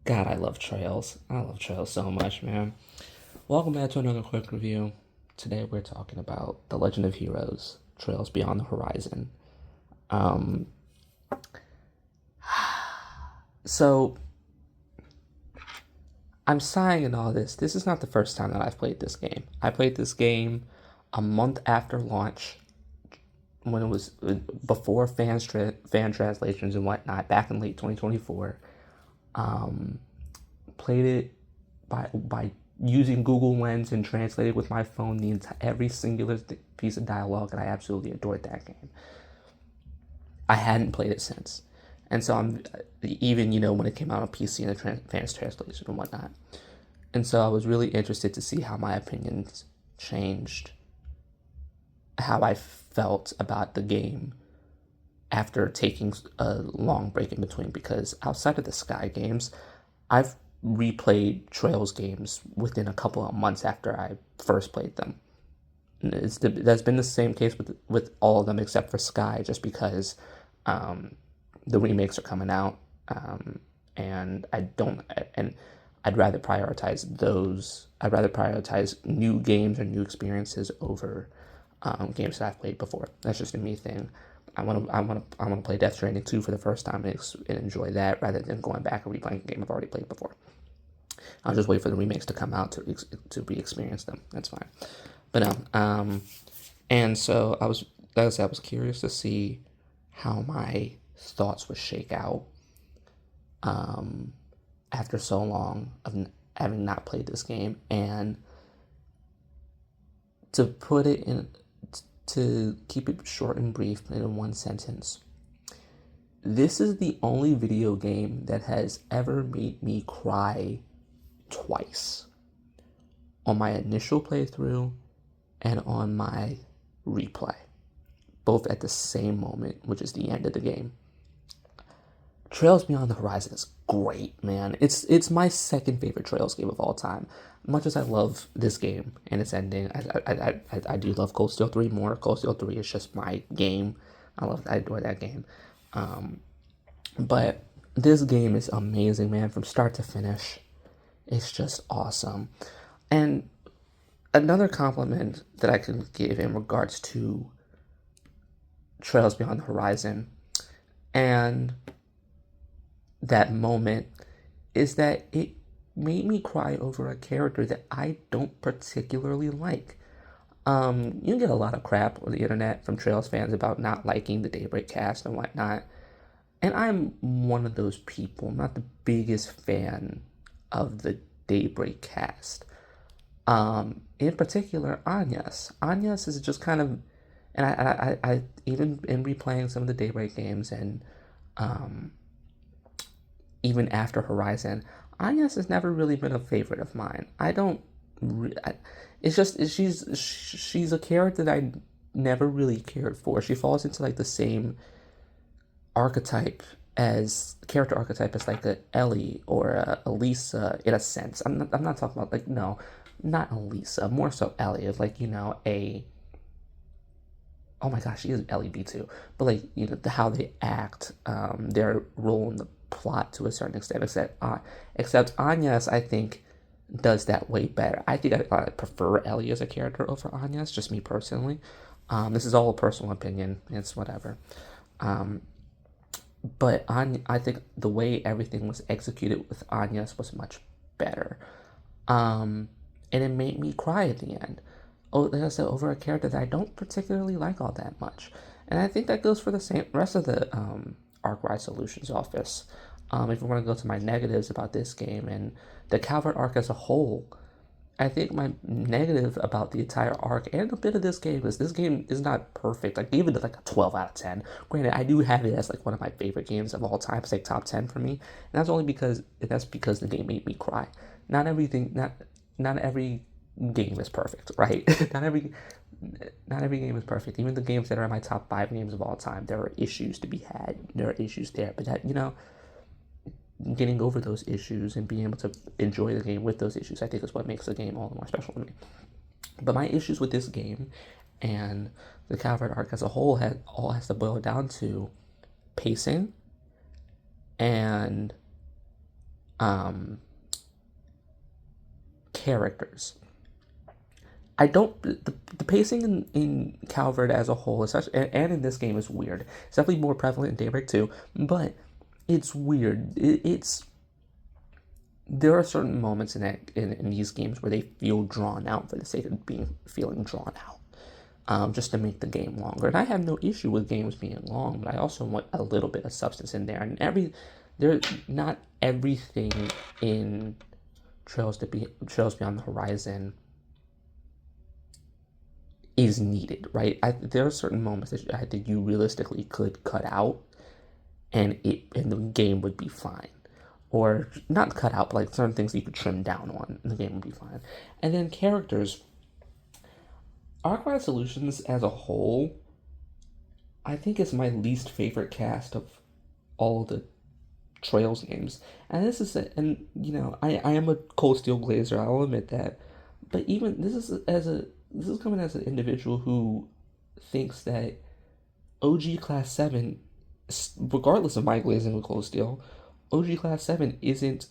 God, I love Trails. I love Trails so much, man. Welcome back to another quick review. Today we're talking about The Legend of Heroes, Trails Beyond the Horizon. Um, so I'm sighing in all this. This is not the first time that I've played this game. I played this game a month after launch when it was before fan translations and whatnot, back in late 2024. Um, Played it by using Google Lens and translated with my phone every singular piece of dialogue, and I absolutely adored that game. I hadn't played it since, and so I'm even when it came out on PC and the fans translation and whatnot, and so I was really interested to see how my opinions changed, how I felt about the game after taking a long break in between, because outside of the Sky games, I've replayed Trails games within a couple of months after I first played them. That's been the same case with all of them except for Sky, just because the remakes are coming out, and I don't and I'd rather prioritize those. I'd rather prioritize new games or new experiences over games that I've played before. That's just a me thing. I want to play Death Stranding 2 for the first time and enjoy that rather than going back and replaying a game I've already played before. I'll just wait for the remakes to come out to re-experience them. That's fine. But no, and so like I said, I was curious to see how my thoughts would shake out um, after so long of having not played this game, and to put it in, to keep it short and brief in one sentence. This is the only video game that has ever made me cry twice, on my initial playthrough and on my replay, both at the same moment, which is the end of the game. Trails Beyond the Horizon is great, man. It's my second favorite Trails game of all time. Much as I love this game and its ending, I do love Cold Steel 3 more. Cold Steel 3 is just my game. I adore that game. But this game is amazing, man, from start to finish. It's just awesome. And another compliment that I can give in regards to Trails Beyond the Horizon and that moment is that it made me cry over a character that I don't particularly like. You get a lot of crap on the internet from Trails fans about not liking the Daybreak cast and whatnot. And I'm one of those people. I'm not the biggest fan of the Daybreak cast. In particular, Anyas. Anyas is just kind of, and I even in replaying some of the Daybreak games and even after Horizon, Anyas has never really been a favorite of mine. I don't. It's just she's a character that I never really cared for. She falls into like the same archetype as character archetype as like a Ellie or a Elisa in a sense. I'm not talking about like, no, not Elisa, more so Ellie, of like, a, oh my gosh, she is Ellie B too, but like, how they act, their role in the plot to a certain extent, except Anyas, I think, does that way better. I think I prefer Ellie as a character over Anyas, just me personally. This is all a personal opinion. It's whatever. But I think the way everything was executed with Anyas was much better. And it made me cry at the end. Oh, like I said, over a character that I don't particularly like all that much. And I think that goes for the same rest of the Arc Solutions office. If we're going to go to my negatives about this game and the Calvert arc as a whole, I think my negative about the entire arc and a bit of this game is not perfect. I gave it like a 12 out of 10. Granted, I do have it as like one of my favorite games of all time. It's like top 10 for me. And that's because the game made me cry. Not every game is perfect, right? not every game is perfect. Even the games that are in my top 5 games of all time, there are issues to be had. There are issues there, but getting over those issues and being able to enjoy the game with those issues, I think, is what makes the game all the more special to me. But my issues with this game and the Calvert arc as a whole has to boil down to pacing and um, characters. I don't. The pacing in Calvert as a whole, especially and in this game, is weird. It's definitely more prevalent in Daybreak 2, but it's weird. It's there are certain moments in these games where they feel drawn out for the sake of feeling drawn out, just to make the game longer. And I have no issue with games being long, but I also want a little bit of substance in there. And not everything in Trails Beyond the Horizon is needed, right? There are certain moments that I think you realistically could cut out, and the game would be fine, or not cut out, but like certain things you could trim down on, and the game would be fine. And then characters, Arclight Solutions as a whole, I think is my least favorite cast of all of the Trails games, and I am a Cold Steel Glazer, I'll admit that, but even this is coming as an individual who thinks that OG Class 7, regardless of my glazing with Cold Steel, OG Class 7 isn't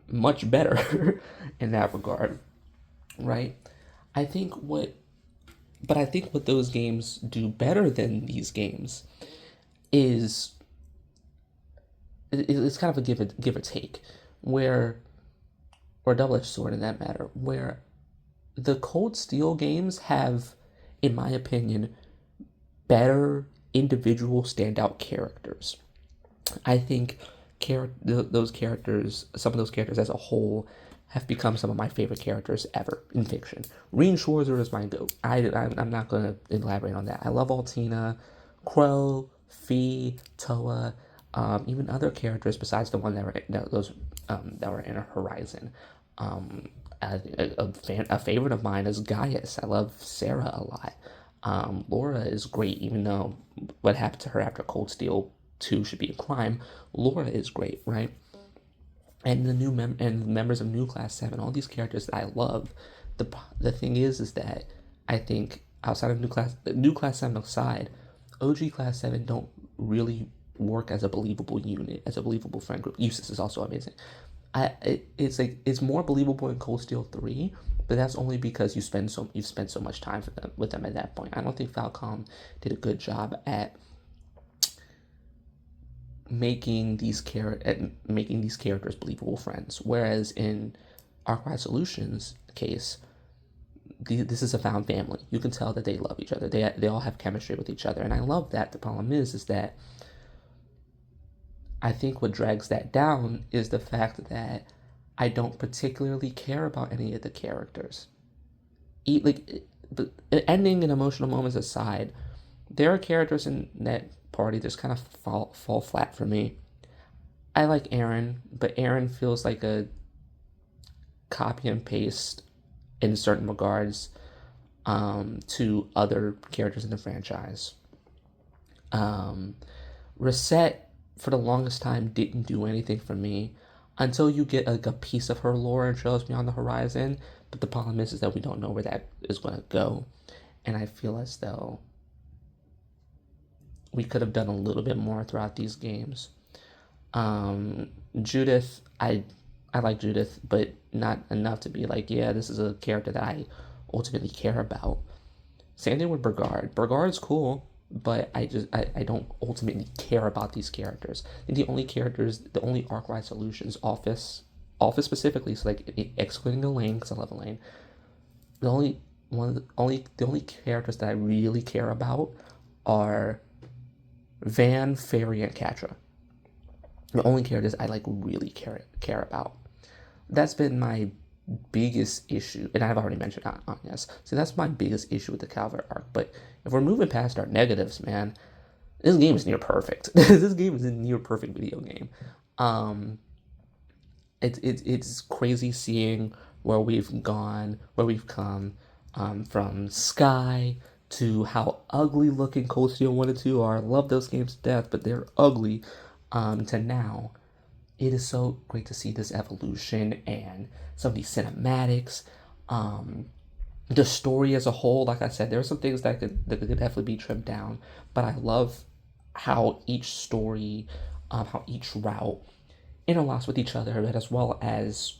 much better in that regard, right? I think what those games do better than these games is it's kind of a give or take, or a double-edged sword in that matter, where the Cold Steel games have, in my opinion, better individual standout characters. I think those characters, some of those characters as a whole, have become some of my favorite characters ever in fiction. Reen Schwarzer is my goat. I'm not going to elaborate on that. I love Altina, Crow, Fee, Toa, even other characters besides the one that were in a Horizon. A favorite of mine is Gaius. I love Sarah a lot. Laura is great, even though what happened to her after Cold Steel 2 should be a crime. Laura is great, right? And the members of New Class 7, all these characters that I love. The thing is that I think outside of New Class 7 aside, OG Class 7 don't really work as a believable unit, as a believable friend group. Eustace is also amazing. It's more believable in Cold Steel 3, but that's only because you've spent so much time with them at that point. I don't think Falcom did a good job at making these characters believable friends. Whereas in Arclight Solutions case, this is a found family. You can tell that they love each other. They all have chemistry with each other, and I love that. The problem is that I think what drags that down is the fact that I don't particularly care about any of the characters. But ending and emotional moments aside, there are characters in that party that just kind of fall flat for me. I like Aaron, but Aaron feels like a copy and paste in certain regards to other characters in the franchise. Reset, for the longest time, didn't do anything for me until you get a piece of her lore and Trails Beyond the Horizon. But the problem is that we don't know where that is going to go. And I feel as though we could have done a little bit more throughout these games. Judith, I like Judith, but not enough to be like, yeah, this is a character that I ultimately care about. Same thing with Burgard. Burgard's cool, but I don't ultimately care about these characters. And the only Arclight Solutions, Office specifically, so like excluding Elaine, because I love Elaine, the only characters that I really care about are Van, Fairy, and Catra. The only characters I like really care about. That's been my biggest issue, and I've already mentioned Agnes. So that's my biggest issue with the Calvert arc. But if we're moving past our negatives, man, this game is near perfect. This game is a near perfect video game. It's crazy seeing where we've gone, where we've come, from Sky to how ugly looking Cold Steel 1 and 2 are. I love those games to death, but they're ugly. To now, it is so great to see this evolution and some of these cinematics. The story as a whole, like I said, there are some things that could definitely be trimmed down, but I love how each story, how each route interlocks with each other, but as well as,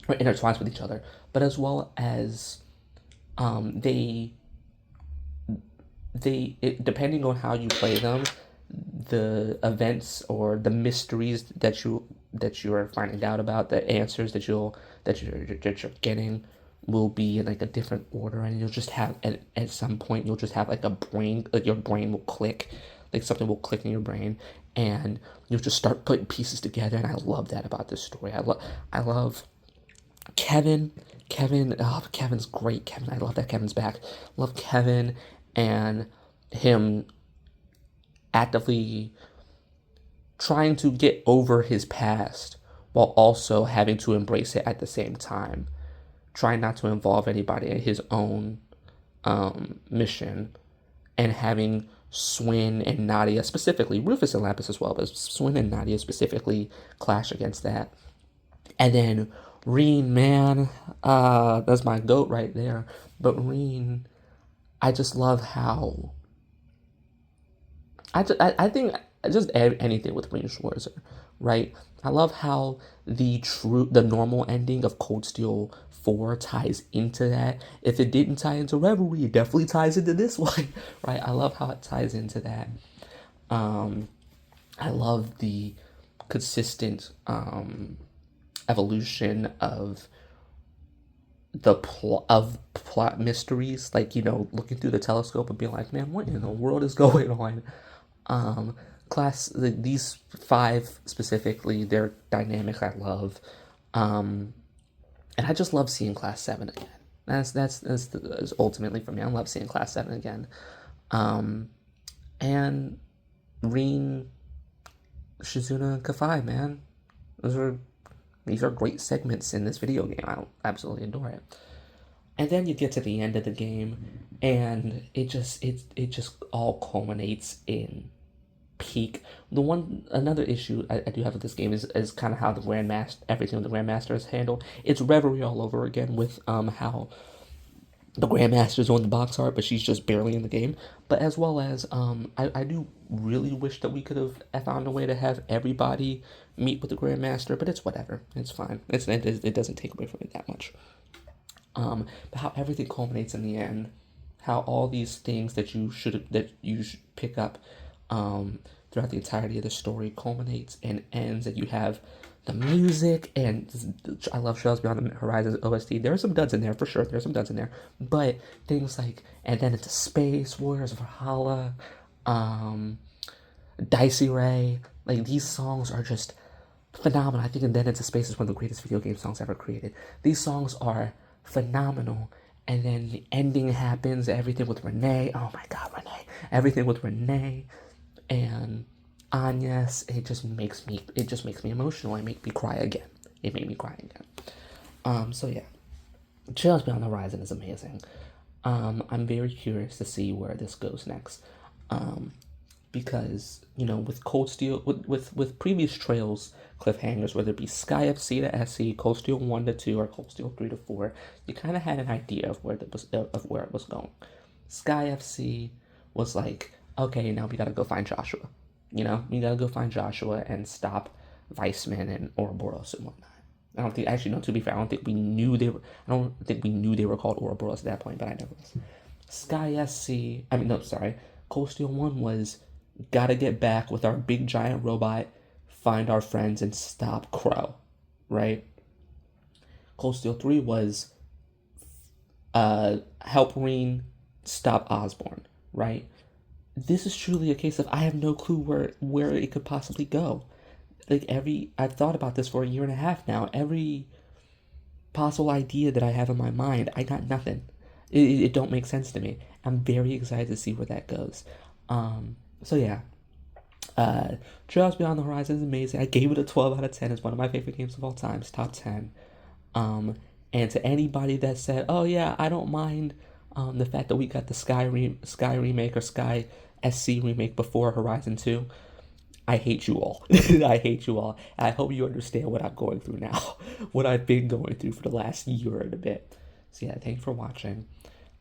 or intertwines with each other, but as well as they depending on how you play them, the events or the mysteries that you are finding out about, the answers that you're getting will be in like a different order, and you'll just have at some point you'll just have like a brain, like your brain will click, like something will click in your brain, and you'll just start putting pieces together. And I love that about this story. I love Kevin. Oh, Kevin's great. Kevin, I love that Kevin's back. Love Kevin and him actively trying to get over his past while also having to embrace it at the same time. Trying not to involve anybody in his own mission, and having Swin and Nadia specifically, Rufus and Lapis as well, but Swin and Nadia specifically clash against that. And then Reen, man, that's my goat right there. But Reen, I just love how I think just anything with Reen Schwarzer, right? I love how the normal ending of Cold Steel 4 ties into that. If it didn't tie into Revelry, it definitely ties into this one, right? I love how it ties into that. I love the consistent evolution of the plot mysteries, like, looking through the telescope and being like, man, what in the world is going on? These five specifically, their dynamics I love, and I just love seeing Class 7 again. That's ultimately for me. I love seeing Class 7 again, and Reen, Shizuna, and Kafai, man, these are great segments in this video game. I absolutely adore it. And then you get to the end of the game, and it just all culminates in peak. Another issue I do have with this game is kind of how everything with the Grandmaster is handled. It's Reverie all over again with how the Grandmaster's on the box art, but she's just barely in the game. But as well as I do really wish that we could have found a way to have everybody meet with the Grandmaster, but it's whatever. It's fine. It doesn't take away from it that much. But how everything culminates in the end, how all these things that you should pick up throughout the entirety of the story culminates and ends, and you have the music, and I love Trails Beyond the Horizons OST. There are some duds in there for sure. There's some duds in there, but things like, and then into Space Warriors, Valhalla, Dicey Ray, like these songs are just phenomenal. I think And Then Into Space is one of the greatest video game songs ever created. These songs are phenomenal. And then the ending happens, everything with Renee. Oh my god, Renee. Everything with Renee and Agnes, it just makes me emotional. It made me cry again. So yeah. Trails Beyond the Horizon is amazing. I'm very curious to see where this goes next. Because, with Cold Steel, with previous Trails cliffhangers, whether it be Sky FC to SC, Cold Steel 1 to 2, or Cold Steel 3 to 4, you kind of had an idea of where it was going. Sky FC was like, okay, now we gotta go find Joshua. We gotta go find Joshua and stop Weissman and Ouroboros and whatnot. To be fair, I don't think we knew they were called Ouroboros at that point, but I digress. Cold Steel 1 was, gotta get back with our big giant robot, find our friends, and stop Crow, right? Cold Steel 3 was, help Reen stop Osborn, right? This is truly a case of I have no clue where it could possibly go. Like I've thought about this for a year and a half now. Every possible idea that I have in my mind, I got nothing. It don't make sense to me. I'm very excited to see where that goes. So yeah. Trails Beyond the Horizon is amazing. I gave it a 12 out of 10. It's one of my favorite games of all time. It's top 10. And to anybody that said, oh yeah, I don't mind the fact that we got the Sky remake or Sky SC remake before Horizon 2, I hate you all. I hate you all. And I hope you understand what I'm going through now, what I've been going through for the last year and a bit. So yeah, thanks for watching.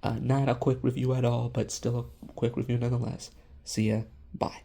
Not a quick review at all, but still a quick review nonetheless. See ya. Bye.